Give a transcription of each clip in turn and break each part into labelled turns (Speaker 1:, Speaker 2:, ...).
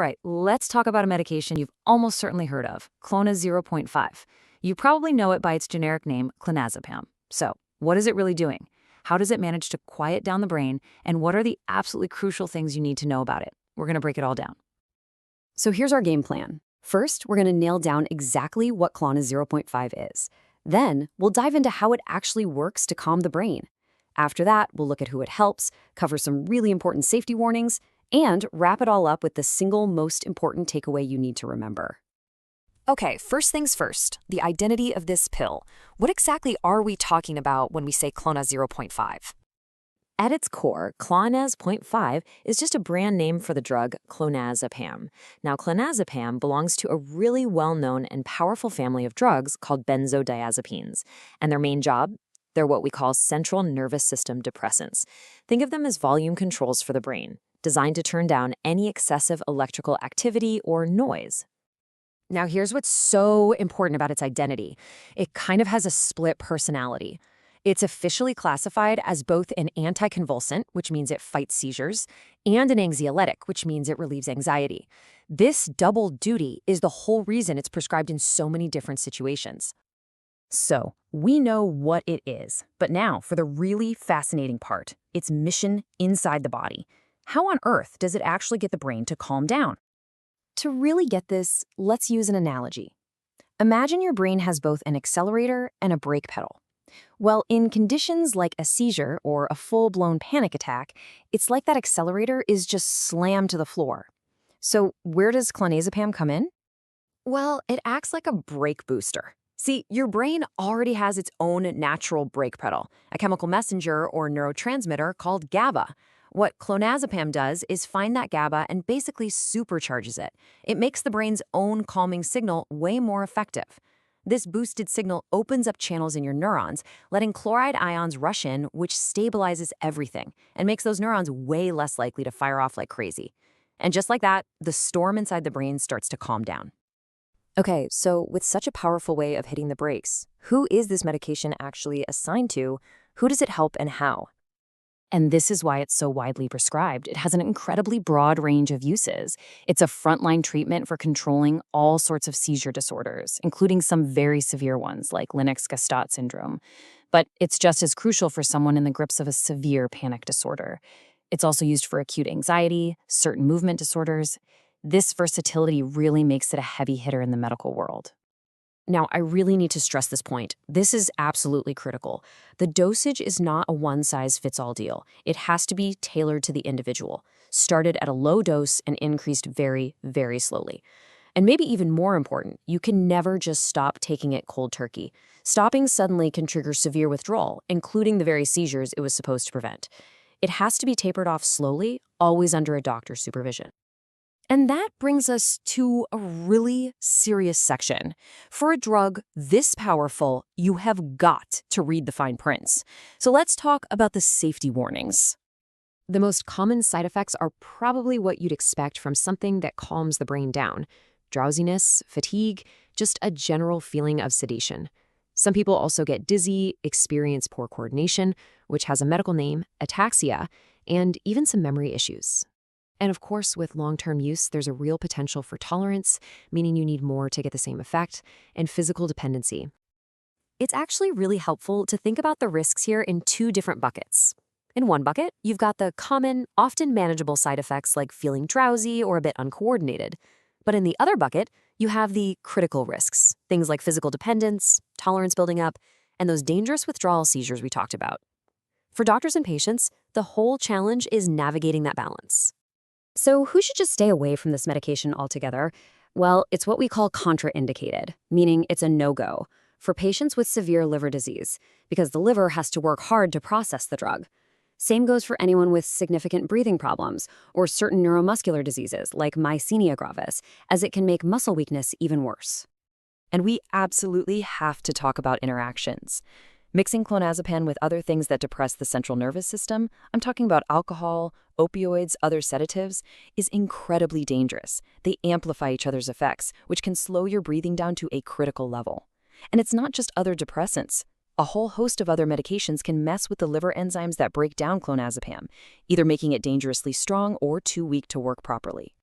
Speaker 1: right, let's talk about a medication you've almost certainly heard of, Clonaz 0.5. You probably know it by its generic name, Clonazepam. So, what is it really doing? How does it manage to quiet down the brain? And what are the absolutely crucial things you need to know about it? We're going to break it all down.
Speaker 2: So here's our game plan. First, we're going to nail down exactly what Clonaz 0.5 is. Then, we'll dive into how it actually works to calm the brain. After that, we'll look at who it helps, cover some really important safety warnings, and wrap it all up with the single most important takeaway you need to remember.
Speaker 3: Okay, first things first, the identity of this pill. What exactly are we talking about when we say Clonaz 0.5?
Speaker 1: At its core, Clonaz 0.5 is just a brand name for the drug Clonazepam. Now, Clonazepam belongs to a really well-known and powerful family of drugs called Benzodiazepines. And their main job? They're what we call central nervous system depressants. Think of them as volume controls for the brain, designed to turn down any excessive electrical activity or noise.
Speaker 2: Now, here's what's so important about its identity. It kind of has a split personality. It's officially classified as both an anticonvulsant, which means it fights seizures, and an anxiolytic, which means it relieves anxiety. This double duty is the whole reason it's prescribed in so many different situations. So, we know what it is, but now for the really fascinating part, its mission inside the body. How on earth does it actually get the brain to calm down? To really get this, let's use an analogy. Imagine your brain has both an accelerator and a brake pedal. Well, in conditions like a seizure or a full-blown panic attack, it's like that accelerator is just slammed to the floor. So where does clonazepam come in? Well, it acts like a brake booster. See, your brain already has its own natural brake pedal, a chemical messenger or neurotransmitter called GABA. What clonazepam does is find that GABA and basically supercharges it. It makes the brain's own calming signal way more effective. This boosted signal opens up channels in your neurons, letting chloride ions rush in, which stabilizes everything and makes those neurons way less likely to fire off like crazy. And just like that, the storm inside the brain starts to calm down.
Speaker 3: Okay, so with such a powerful way of hitting the brakes, who is this medication actually assigned to? Who does it help and how?
Speaker 1: And this is why it's so widely prescribed. It has an incredibly broad range of uses. It's a frontline treatment for controlling all sorts of seizure disorders, including some very severe ones like Lennox-Gastaut syndrome. But it's just as crucial for someone in the grips of a severe panic disorder. It's also used for acute anxiety, certain movement disorders. This versatility really makes it a heavy hitter in the medical world.
Speaker 2: Now, I really need to stress this point. This is absolutely critical. The dosage is not a one-size-fits-all deal. It has to be tailored to the individual, started at a low dose and increased very, very slowly. And maybe even more important, you can never just stop taking it cold turkey. Stopping suddenly can trigger severe withdrawal, including the very seizures it was supposed to prevent. It has to be tapered off slowly, always under a doctor's supervision. And that brings us to a really serious section. For a drug this powerful, you have got to read the fine prints. So let's talk about the safety warnings. The most common side effects are probably what you'd expect from something that calms the brain down. Drowsiness, fatigue, just a general feeling of sedation. Some people also get dizzy, experience poor coordination, which has a medical name, ataxia, and even some memory issues. And of course, with long-term use, there's a real potential for tolerance, meaning you need more to get the same effect, and physical dependency. It's actually really helpful to think about the risks here in two different buckets. In one bucket, you've got the common, often manageable side effects like feeling drowsy or a bit uncoordinated. But in the other bucket, you have the critical risks, things like physical dependence, tolerance building up, and those dangerous withdrawal seizures we talked about. For doctors and patients, the whole challenge is navigating that balance. So who should just stay away from this medication altogether? Well, it's what we call contraindicated, meaning it's a no-go for patients with severe liver disease, because the liver has to work hard to process the drug. Same goes for anyone with significant breathing problems or certain neuromuscular diseases like myasthenia gravis, as it can make muscle weakness even worse. And we absolutely have to talk about interactions. Mixing clonazepam with other things that depress the central nervous system, I'm talking about alcohol, opioids, other sedatives, is incredibly dangerous. They amplify each other's effects, which can slow your breathing down to a critical level. And it's not just other depressants. A whole host of other medications can mess with the liver enzymes that break down clonazepam, either making it dangerously strong or too weak to work properly.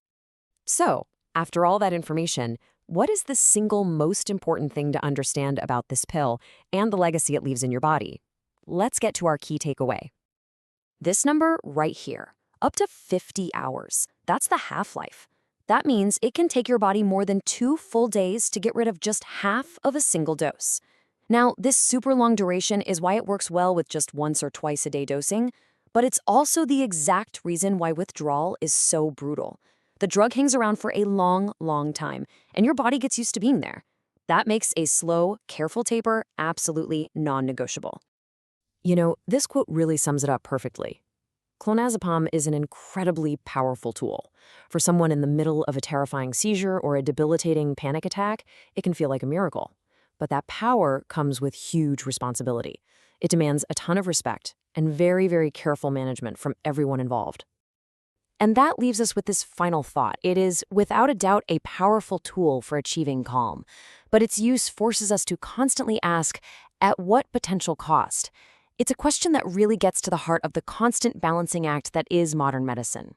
Speaker 2: So, after all that information, what is the single most important thing to understand about this pill and the legacy it leaves in your body? Let's get to our key takeaway. This number right here, up to 50 hours, that's the half-life. That means it can take your body more than 2 full days to get rid of just half of a single dose. Now, this super long duration is why it works well with just once or twice a day dosing, but it's also the exact reason why withdrawal is so brutal. The drug hangs around for a long, long time, and your body gets used to being there. That makes a slow, careful taper absolutely non-negotiable. You know, this quote really sums it up perfectly. Clonazepam is an incredibly powerful tool. For someone in the middle of a terrifying seizure or a debilitating panic attack, it can feel like a miracle. But that power comes with huge responsibility. It demands a ton of respect and very, very careful management from everyone involved. And that leaves us with this final thought. It is, without a doubt, a powerful tool for achieving calm. But its use forces us to constantly ask, at what potential cost? It's a question that really gets to the heart of the constant balancing act that is modern medicine.